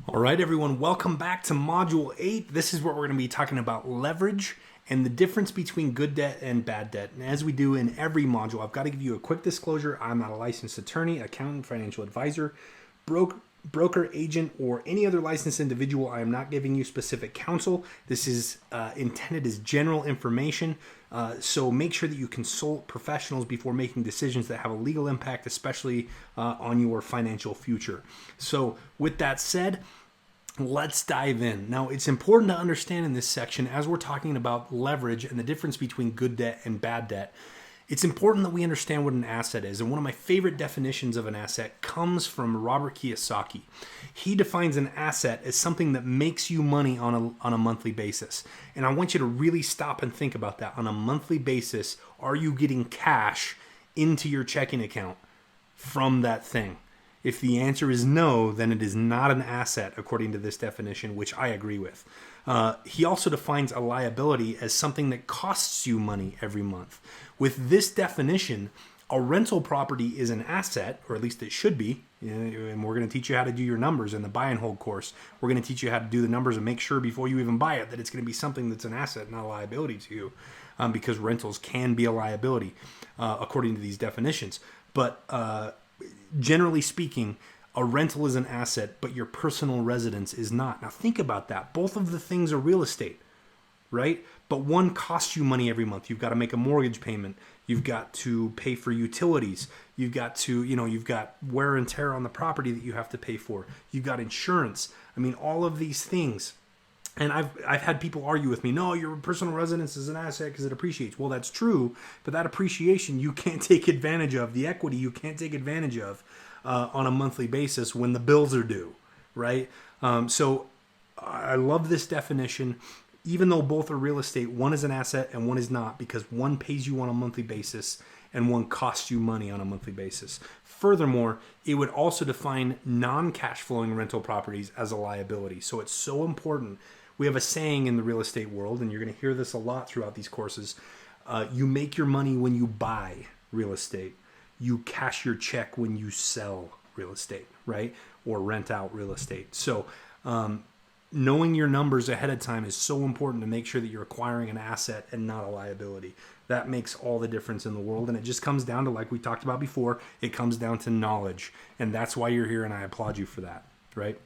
All right, everyone, welcome back to Module 8. This is where we're going to be talking about leverage and the difference between good debt and bad debt. And as we do in every module, I've got to give you a quick disclosure. I'm not a licensed attorney, accountant, financial advisor, broker, agent, or any other licensed individual. I am not giving you specific counsel. This is intended as general information. So make sure that you consult professionals before making decisions that have a legal impact, especially on your financial future. So with that said, let's dive in. Now, it's important to understand in this section, as we're talking about leverage and the difference between good debt and bad debt, it's important that we understand what an asset is. And one of my favorite definitions of an asset comes from Robert Kiyosaki. He defines an asset as something that makes you money on a monthly basis. And I want you to really stop and think about that. On a monthly basis, are you getting cash into your checking account from that thing? If the answer is no, then it is not an asset according to this definition, which I agree with. He also defines a liability as something that costs you money every month. With this definition, a rental property is an asset, or at least it should be, and we're going to teach you how to do your numbers in the buy and hold course. We're going to teach you how to do the numbers and make sure before you even buy it that it's going to be something that's an asset, not a liability to you, because rentals can be a liability according to these definitions. But generally speaking, a rental is an asset, but your personal residence is not. Now think about that. Both of the things are real estate, right? But one costs you money every month. You've got to make a mortgage payment. You've got to pay for utilities. You've got to, you've got wear and tear on the property that you have to pay for. You've got insurance. I mean, all of these things. And I've had people argue with me, no, your personal residence is an asset because it appreciates. Well, that's true, but that appreciation you can't take advantage of. The equity you can't take advantage of on a monthly basis when the bills are due, right? So I love this definition. Even though both are real estate, one is an asset and one is not, because one pays you on a monthly basis and one costs you money on a monthly basis. Furthermore, it would also define non-cash flowing rental properties as a liability. So it's so important. We have a saying in the real estate world, and you're going to hear this a lot throughout these courses. You make your money when you buy real estate. You cash your check when you sell real estate, right? Or rent out real estate. So knowing your numbers ahead of time is so important to make sure that you're acquiring an asset and not a liability. That makes all the difference in the world. And it just comes down to, like we talked about before, it comes down to knowledge. And that's why you're here, and I applaud you for that, right?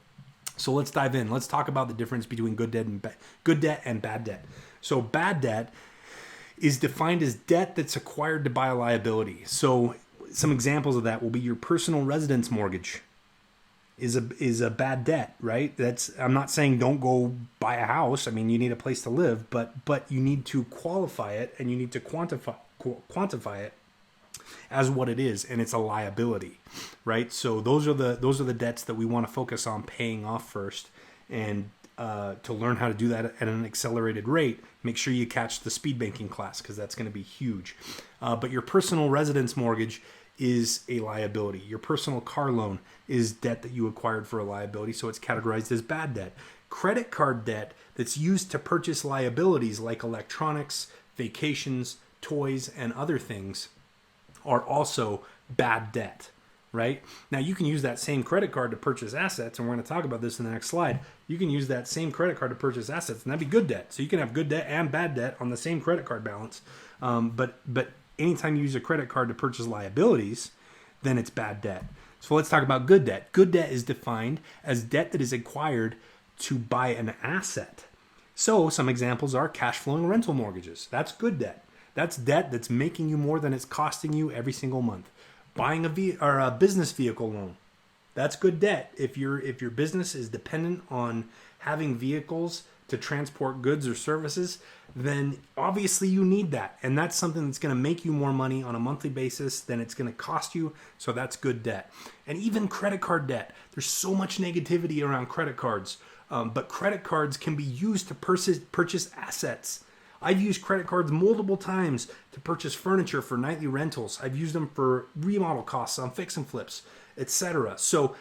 So let's dive in. Let's talk about the difference between good debt and bad debt. So bad debt is defined as debt that's acquired to buy a liability. So some examples of that will be your personal residence mortgage is a bad debt, right? I'm not saying don't go buy a house. I mean, you need a place to live, but you need to qualify it and you need to quantify it as what it is, and it's a liability, right? So those are the debts that we want to focus on paying off first, and to learn how to do that at an accelerated rate, make sure you catch the speed banking class, because that's going to be huge. But your personal residence mortgage is a liability. Your personal car loan is debt that you acquired for a liability, so it's categorized as bad debt. Credit card debt that's used to purchase liabilities like electronics, vacations, toys, and other things are also bad debt, right? Now, you can use that same credit card to purchase assets, and we're going to talk about this in the next slide. You can use that same credit card to purchase assets, and that'd be good debt. So you can have good debt and bad debt on the same credit card balance. But anytime you use a credit card to purchase liabilities, then it's bad debt. So let's talk about good debt. Good debt is defined as debt that is acquired to buy an asset. So some examples are cash flowing rental mortgages. That's good debt. That's debt that's making you more than it's costing you every single month. Buying a business vehicle loan. That's good debt. If your business is dependent on having vehicles to transport goods or services, then obviously you need that. And that's something that's going to make you more money on a monthly basis than it's going to cost you. So that's good debt. And even credit card debt. There's so much negativity around credit cards. But credit cards can be used to purchase assets. I've used credit cards multiple times to purchase furniture for nightly rentals. I've used them for remodel costs on fix and flips, etc. So,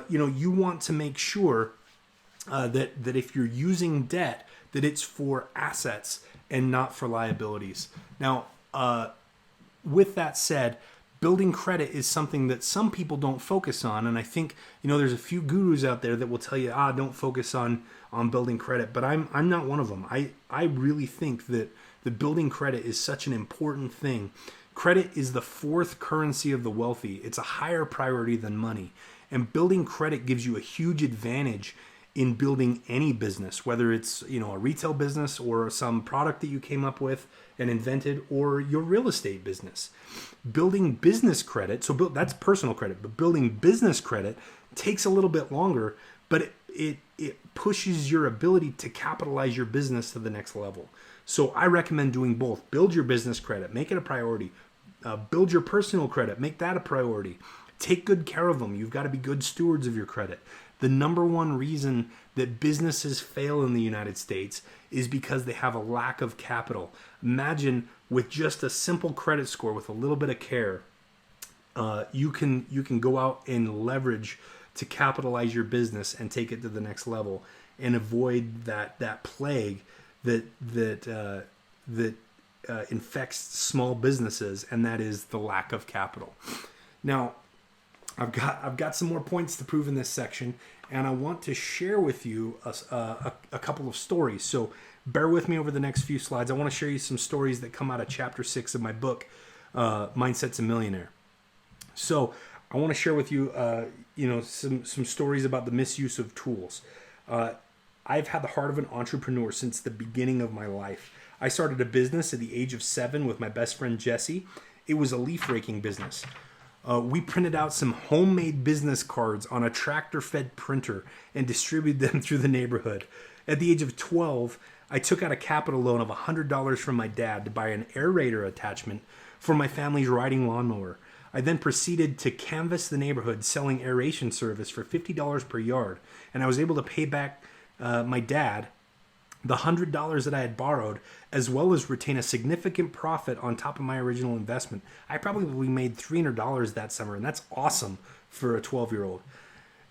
you want to make sure that if you're using debt, that it's for assets and not for liabilities. Now, with that said, building credit is something that some people don't focus on. And I think, there's a few gurus out there that will tell you, don't focus on building credit. But I'm not one of them. I really think that the building credit is such an important thing. Credit is the fourth currency of the wealthy. It's a higher priority than money. And building credit gives you a huge advantage in building any business, whether it's, a retail business or some product that you came up with and invented, or your real estate business. Building business credit, that's personal credit, but building business credit takes a little bit longer, but it pushes your ability to capitalize your business to the next level. So I recommend doing both. Build your business credit, make it a priority. Build your personal credit, make that a priority. Take good care of them. You've got to be good stewards of your credit. The number one reason that businesses fail in the United States is because they have a lack of capital. Imagine with just a simple credit score, with a little bit of care, you can go out and leverage to capitalize your business and take it to the next level and avoid that plague that infects small businesses, and that is the lack of capital. Now, I've got some more points to prove in this section, and I want to share with you a couple of stories. So bear with me over the next few slides. I want to share you some stories that come out of chapter 6 of my book, Mindset's a Millionaire. So I want to share with you, some stories about the misuse of tools. I've had the heart of an entrepreneur since the beginning of my life. I started a business at the age of 7 with my best friend Jesse. It was a leaf raking business. We printed out some homemade business cards on a tractor-fed printer and distributed them through the neighborhood. At the age of 12, I took out a capital loan of $100 from my dad to buy an aerator attachment for my family's riding lawnmower. I then proceeded to canvass the neighborhood selling aeration service for $50 per yard, and I was able to pay back my dad the $100 that I had borrowed, as well as retain a significant profit on top of my original investment. I probably made $300 that summer, and that's awesome for a 12-year-old.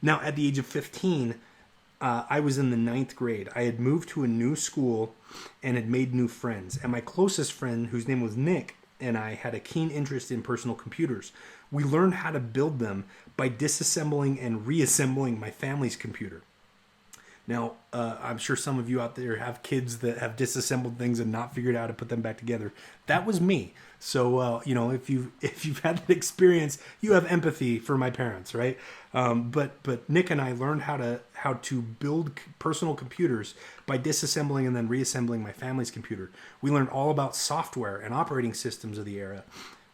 Now, at the age of 15, I was in the 9th grade. I had moved to a new school and had made new friends. And my closest friend, whose name was Nick, and I had a keen interest in personal computers. We learned how to build them by disassembling and reassembling my family's computer. Now, I'm sure some of you out there have kids that have disassembled things and not figured out how to put them back together. That was me. So, if you've had that experience, you have empathy for my parents, right? But Nick and I learned how to build personal computers by disassembling and then reassembling my family's computer. We learned all about software and operating systems of the era.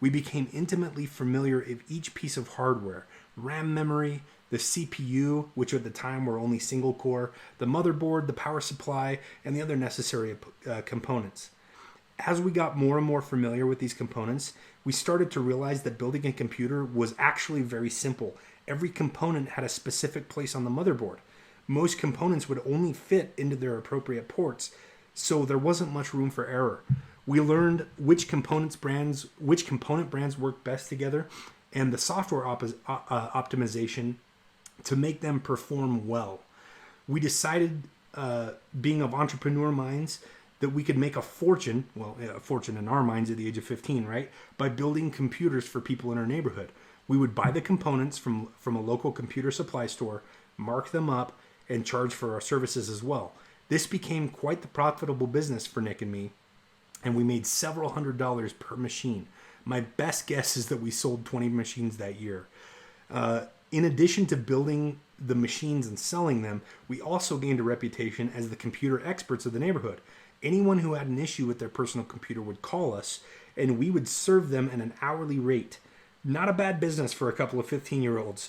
We became intimately familiar with each piece of hardware: RAM memory, the CPU, which at the time were only single core, the motherboard, the power supply, and the other necessary components. As we got more and more familiar with these components, we started to realize that building a computer was actually very simple. Every component had a specific place on the motherboard. Most components would only fit into their appropriate ports, so there wasn't much room for error. We learned which component brands work best together, and the software optimization to make them perform well. We decided, being of entrepreneur minds, that we could make a fortune in our minds at the age of 15, right? By building computers for people in our neighborhood. We would buy the components from a local computer supply store, mark them up, and charge for our services as well. This became quite the profitable business for Nick and me, and we made several $100s per machine. My best guess is that we sold 20 machines that year. In addition to building the machines and selling them, we also gained a reputation as the computer experts of the neighborhood. Anyone who had an issue with their personal computer would call us, and we would serve them at an hourly rate. Not a bad business for a couple of 15-year-olds.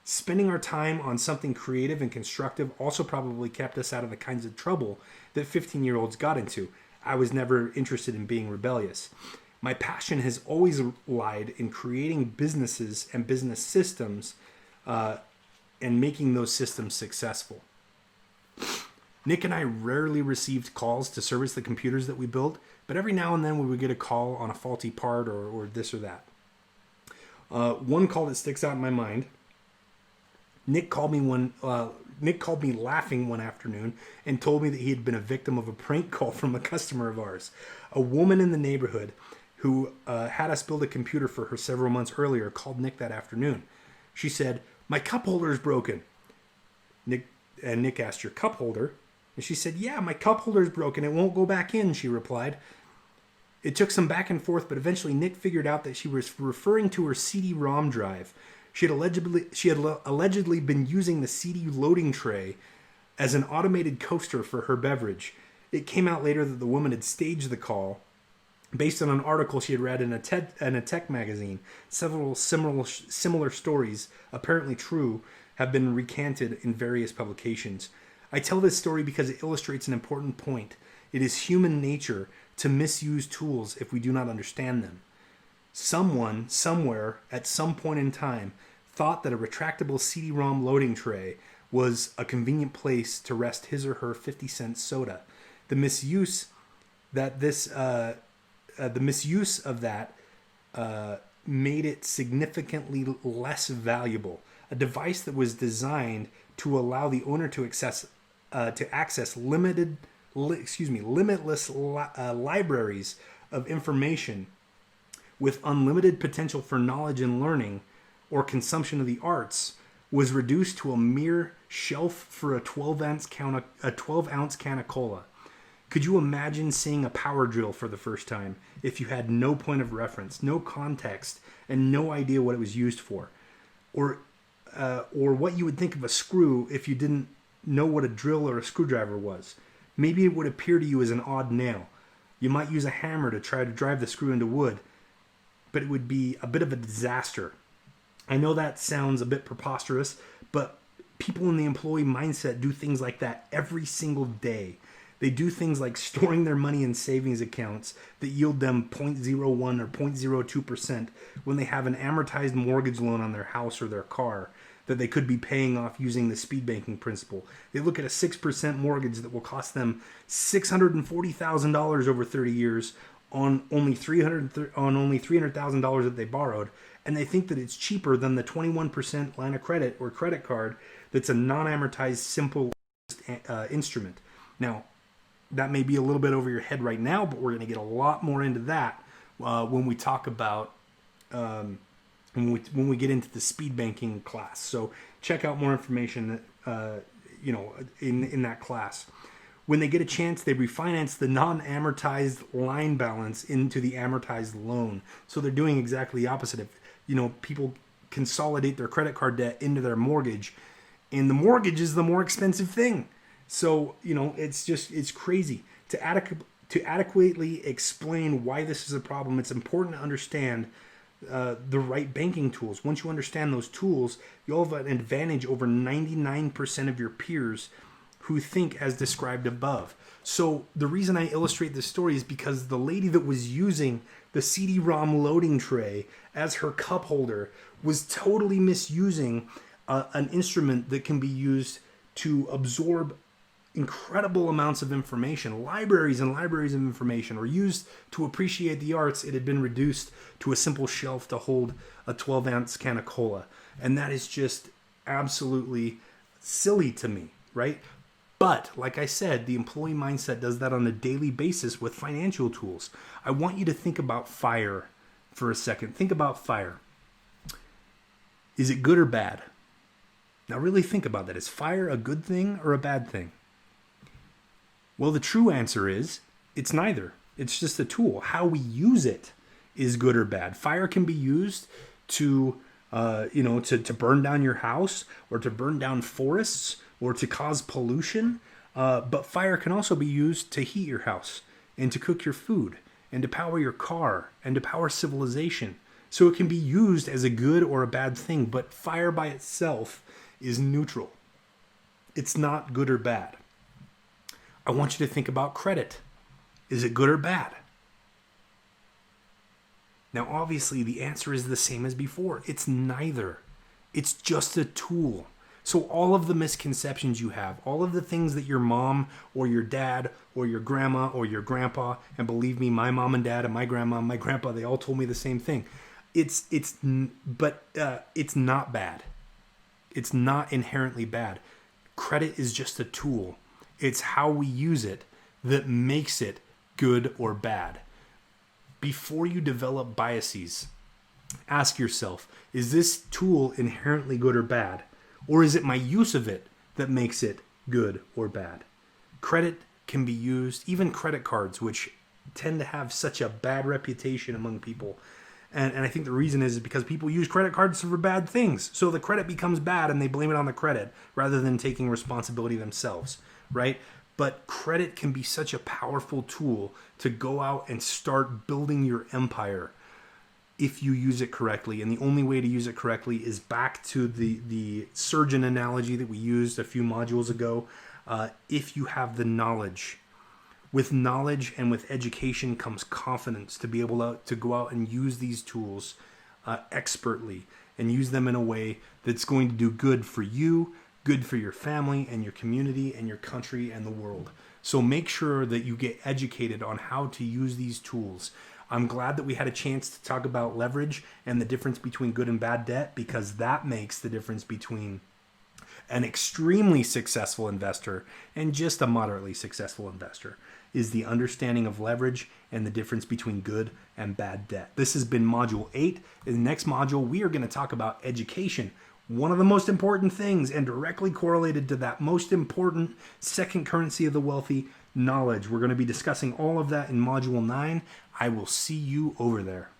Spending our time on something creative and constructive also probably kept us out of the kinds of trouble that 15-year-olds got into. I was never interested in being rebellious. My passion has always lied in creating businesses and business systems and making those systems successful. Nick and I rarely received calls to service the computers that we built, but every now and then we would get a call on a faulty part or this or that. One call that sticks out in my mind: Nick called me laughing one afternoon and told me that he had been a victim of a prank call from a customer of ours. A woman in the neighborhood who had us build a computer for her several months earlier, called Nick that afternoon. She said, "My cup holder is broken." Nick asked, "Your cup holder?" And she said, "Yeah, my cup holder is broken. It won't go back in," she replied. It took some back and forth, but eventually Nick figured out that she was referring to her CD-ROM drive. She had allegedly been using the CD loading tray as an automated coaster for her beverage. It came out later that the woman had staged the call based on an article she had read in a tech magazine. Several similar stories, apparently true, have been recanted in various publications. I tell this story because it illustrates an important point. It is human nature to misuse tools if we do not understand them. Someone, somewhere, at some point in time, thought that a retractable CD-ROM loading tray was a convenient place to rest his or her 50-cent soda. The misuse of that made it significantly less valuable. A device that was designed to allow the owner to access limitless libraries of information with unlimited potential for knowledge and learning or consumption of the arts was reduced to a mere shelf for a 12-ounce can of cola. Could you imagine seeing a power drill for the first time if you had no point of reference, no context, and no idea what it was used for? Or what you would think of a screw if you didn't know what a drill or a screwdriver was? Maybe it would appear to you as an odd nail. You might use a hammer to try to drive the screw into wood, but it would be a bit of a disaster. I know that sounds a bit preposterous, but people in the employee mindset do things like that every single day. They do things like storing their money in savings accounts that yield them 0.01 or 0.02% when they have an amortized mortgage loan on their house or their car that they could be paying off using the speed banking principle. They look at a 6% mortgage that will cost them $640,000 over 30 years on only $300,000 that they borrowed, and they think that it's cheaper than the 21% line of credit or credit card that's a non-amortized simple instrument. Now, that may be a little bit over your head right now, but we're going to get a lot more into that when we talk about when we get into the speed banking class. So check out more information in that class. When they get a chance, they refinance the non-amortized line balance into the amortized loan. So they're doing exactly the opposite. If people consolidate their credit card debt into their mortgage, and the mortgage is the more expensive thing. So, it's crazy. To adequately explain why this is a problem, it's important to understand the right banking tools. Once you understand those tools, you'll have an advantage over 99% of your peers who think as described above. So the reason I illustrate this story is because the lady that was using the CD-ROM loading tray as her cup holder was totally misusing an instrument that can be used to absorb incredible amounts of information, libraries and libraries of information, or used to appreciate the arts. It had been reduced to a simple shelf to hold a 12-ounce can of cola. And that is just absolutely silly to me, right? But like I said, the employee mindset does that on a daily basis with financial tools. I want you to think about fire for a second. Think about fire. Is it good or bad? Now really think about that. Is fire a good thing or a bad thing? Well, the true answer is it's neither. It's just a tool. How we use it is good or bad. Fire can be used to burn down your house or to burn down forests or to cause pollution. But fire can also be used to heat your house and to cook your food and to power your car and to power civilization. So it can be used as a good or a bad thing, but fire by itself is neutral. It's not good or bad. I want you to think about credit. Is it good or bad? Now, obviously, the answer is the same as before. It's neither. It's just a tool. So all of the misconceptions you have, all of the things that your mom or your dad or your grandma or your grandpa, and believe me, my mom and dad and my grandma and my grandpa, they all told me the same thing. It's not bad. It's not inherently bad. Credit is just a tool. It's how we use it that makes it good or bad. before you develop biases, ask yourself, is this tool inherently good or bad? Or is it my use of it that makes it good or bad? Credit can be used, even credit cards, which tend to have such a bad reputation among people. And I think the reason is because people use credit cards for bad things. So the credit becomes bad and they blame it on the credit rather than taking responsibility themselves, right? But credit can be such a powerful tool to go out and start building your empire if you use it correctly. And the only way to use it correctly is back to the surgeon analogy that we used a few modules ago. If you have the knowledge. With knowledge and with education comes confidence to be able to go out and use these tools expertly and use them in a way that's going to do good for you, good for your family and your community and your country and the world. So make sure that you get educated on how to use these tools. I'm glad that we had a chance to talk about leverage and the difference between good and bad debt, because that makes the difference between an extremely successful investor and just a moderately successful investor, is the understanding of leverage and the difference between good and bad debt. This has been Module 8. In the next module, we are going to talk about education, one of the most important things and directly correlated to that most important second currency of the wealthy, knowledge. We're going to be discussing all of that in Module 9. I will see you over there.